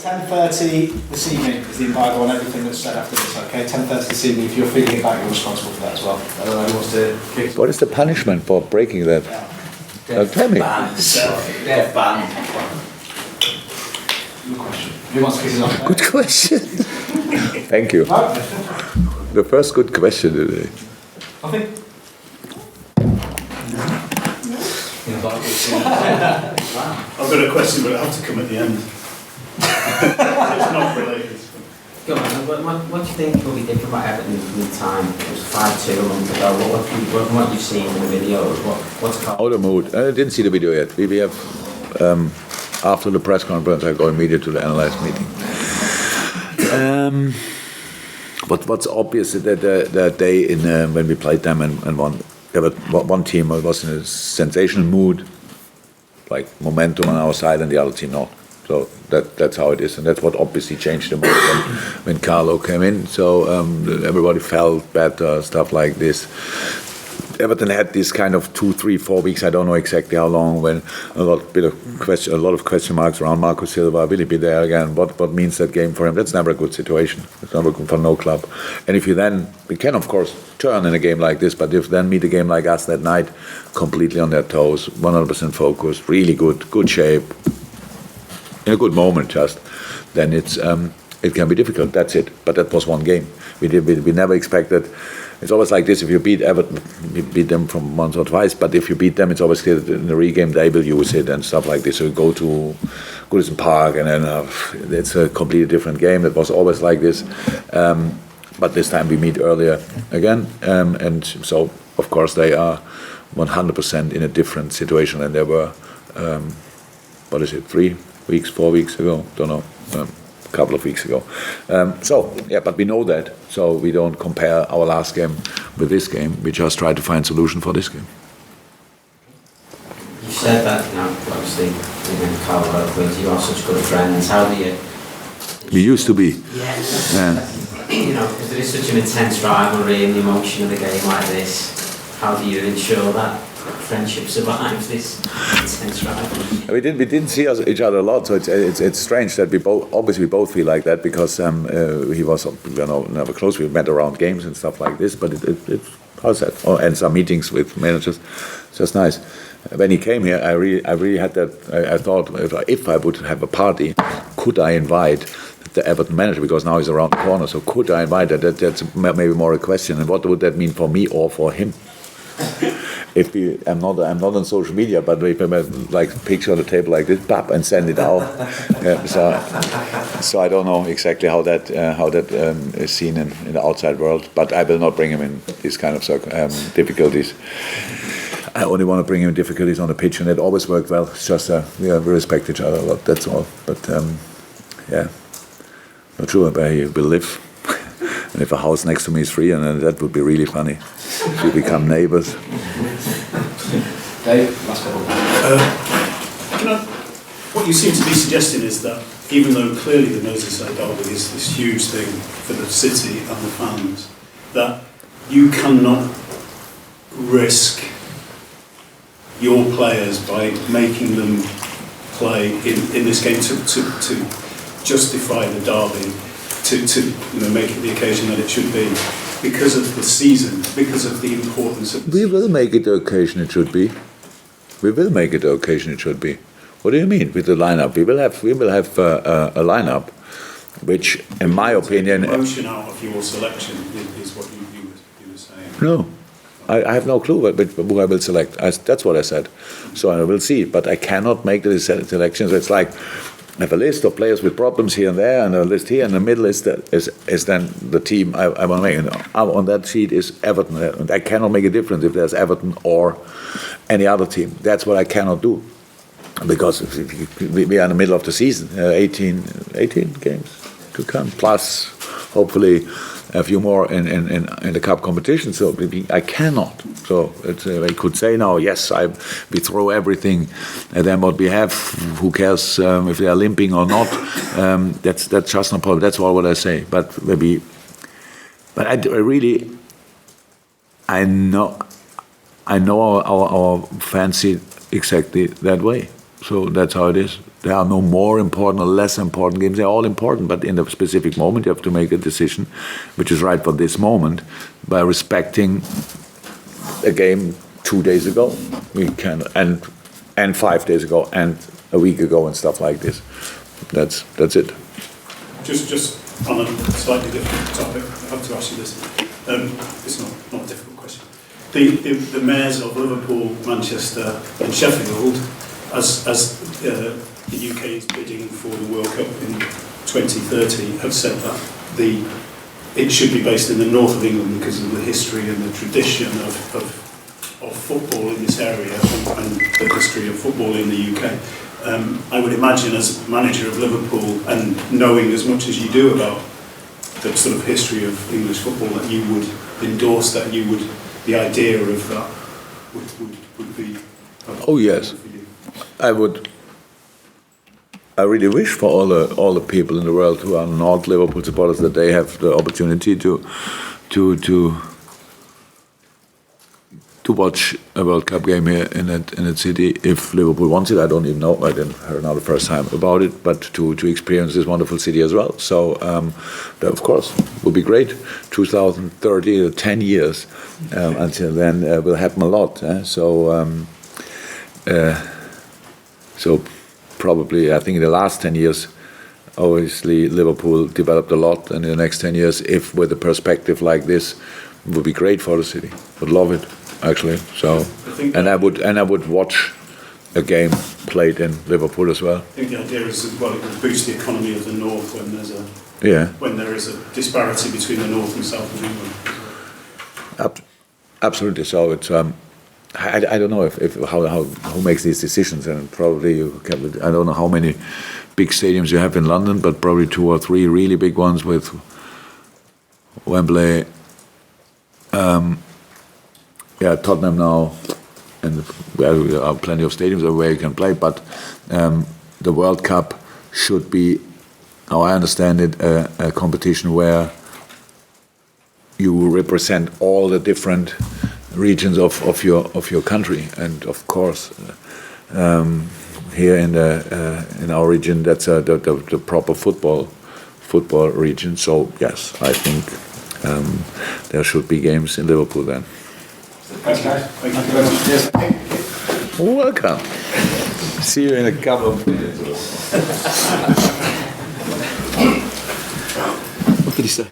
10:30 this evening is the embargo on everything that's said after this, okay? 10:30 this evening. If you're feeling it back, you're responsible for that as well. I don't know who wants to kick. What is the punishment for breaking that? Tell me. They're banned. Good question. Who wants to kick us off? Good question. Thank you. The first good question today. I think. I've got a question, but it'll have to come at the end. It's not related. Go on, what do you think will be different about Everton in the time? It was 5-2 a month ago. What you've seen in the video, what's called? Oh, the mood. I didn't see the video yet. We have, after the press conference, I go immediately to the analyst meeting. But what's obvious is that the day when we played them and won, one team was in a sensational mood, like momentum on our side, and the other team not. So that's how it is, and that's what obviously changed the most when Carlo came in. So everybody felt better, stuff like this. Everton had this kind of 2, 3, 4 weeks, I don't know exactly how long, when a lot of question marks around Marco Silva. Will he be there again? What means that game for him? That's never a good situation. It's never good for no club. And if you then, we can of course turn in a game like this, but if then meet a game like us that night, completely on their toes, 100% focused, really good shape, in a good moment just, then it can be difficult. That's it. But that was one game. We never expected. It's always like this. If you beat Everton, you beat them from once or twice. But if you beat them, it's always clear that in the re-game they will use it and stuff like this. So you go to Goodison Park, and then it's a completely different game. It was always like this. But this time we meet earlier again, and so of course they are 100% in a different situation than they were. 3 weeks, 4 weeks ago? Don't know. A couple of weeks ago. But we know that, so we don't compare our last game with this game. We just try to find solution for this game. You said that, obviously, in Carlo, you are such good friends. How do you? We used to be. Yeah. Because there is such an intense rivalry and the emotion of the game like this. How do you ensure that friendship survives this intense rivalry? We didn't see each other a lot, so it's strange that we both feel like that, because he was never close. We met around games and stuff like this, but how's that? And some meetings with managers. It's just nice. When he came here, I really had that. I thought if I would have a party, could I invite the Everton manager, because now he's around the corner. So could I invite that? That's maybe more a question. And what would that mean for me or for him? I'm not on social media, but if I like picture on the table like this, pop, and send it out. So I don't know exactly how that is seen in the outside world. But I will not bring him in these kind of difficulties. I only want to bring him in difficulties on the pitch, and it always worked well. It's just we respect each other a lot. That's all. But not sure where he will live. And if a house next to me is free, and that would be really funny. We become neighbors. Dave, last couple. What you seem to be suggesting is that even though clearly the Merseyside derby is this huge thing for the city and the fans, that you cannot risk your players by making them play in this game to justify the derby, to make it the occasion that it should be, because of the season, because of the importance of the season. We will make it the occasion it should be. We will make it the occasion it should be. What do you mean with the lineup? We will have a lineup, which, in my opinion, emotion out of your selection is what you were saying. No, I have no clue who I will select. That's what I said. So I will see, but I cannot make the selections. It's like I have a list of players with problems here and there, and a list here, and the middle is then the team I want to make. And on that sheet is Everton, and I cannot make a difference if there's Everton or any other team. That's what I cannot do, because we are in the middle of the season, 18 games to come, plus hopefully a few more in the cup competition. So I cannot. So I could say now, yes, we throw everything, and then what we have, who cares if they are limping or not? That's just no problem. That's all what I say. But I know our fans see it exactly that way. So that's how it is. there are no more important or less important games. They're all important, but in a specific moment, you have to make a decision which is right for this moment by respecting a game 2 days ago. We can and 5 days ago and a week ago and stuff like this. That's it. Just on a slightly different topic, I have to ask you this. It's not a difficult question. The mayors of Liverpool, Manchester and Sheffield, as the UK is bidding for the World Cup in 2030, have said that it should be based in the north of England because of the history and the tradition of football in this area and the history of football in the UK. I would imagine, as manager of Liverpool and knowing as much as you do about the sort of history of English football, that you would endorse that. The idea of that would be. Oh yes, I would. I really wish for all the people in the world who are not Liverpool supporters that they have the opportunity to watch a World Cup game here in that city. If Liverpool wants it, I don't even know. I didn't hear now the first time about it, but to experience this wonderful city as well. So that of course would be great. 2030, 10 years until then will happen a lot. So probably I think in the last 10 years, obviously Liverpool developed a lot, and in the next 10 years, if with a perspective like this, it would be great for the city. Would love it. Actually, so and I would watch a game played in Liverpool as well. I think the idea is as well it will boost the economy of the north when there is a disparity between the north and south of England. Absolutely. So it's I don't know if who makes these decisions, and probably I don't know how many big stadiums you have in London, but probably 2 or 3 really big ones with Wembley. Tottenham now, and there are plenty of stadiums where you can play, but the World Cup should be, how I understand it, a competition where you represent all the different regions of your country, and of course, here in our region, that's the proper football region. So yes, I think there should be games in Liverpool then. Thanks, guys. Thank you very much. Yes. Welcome. See you in a couple of minutes. What did he say?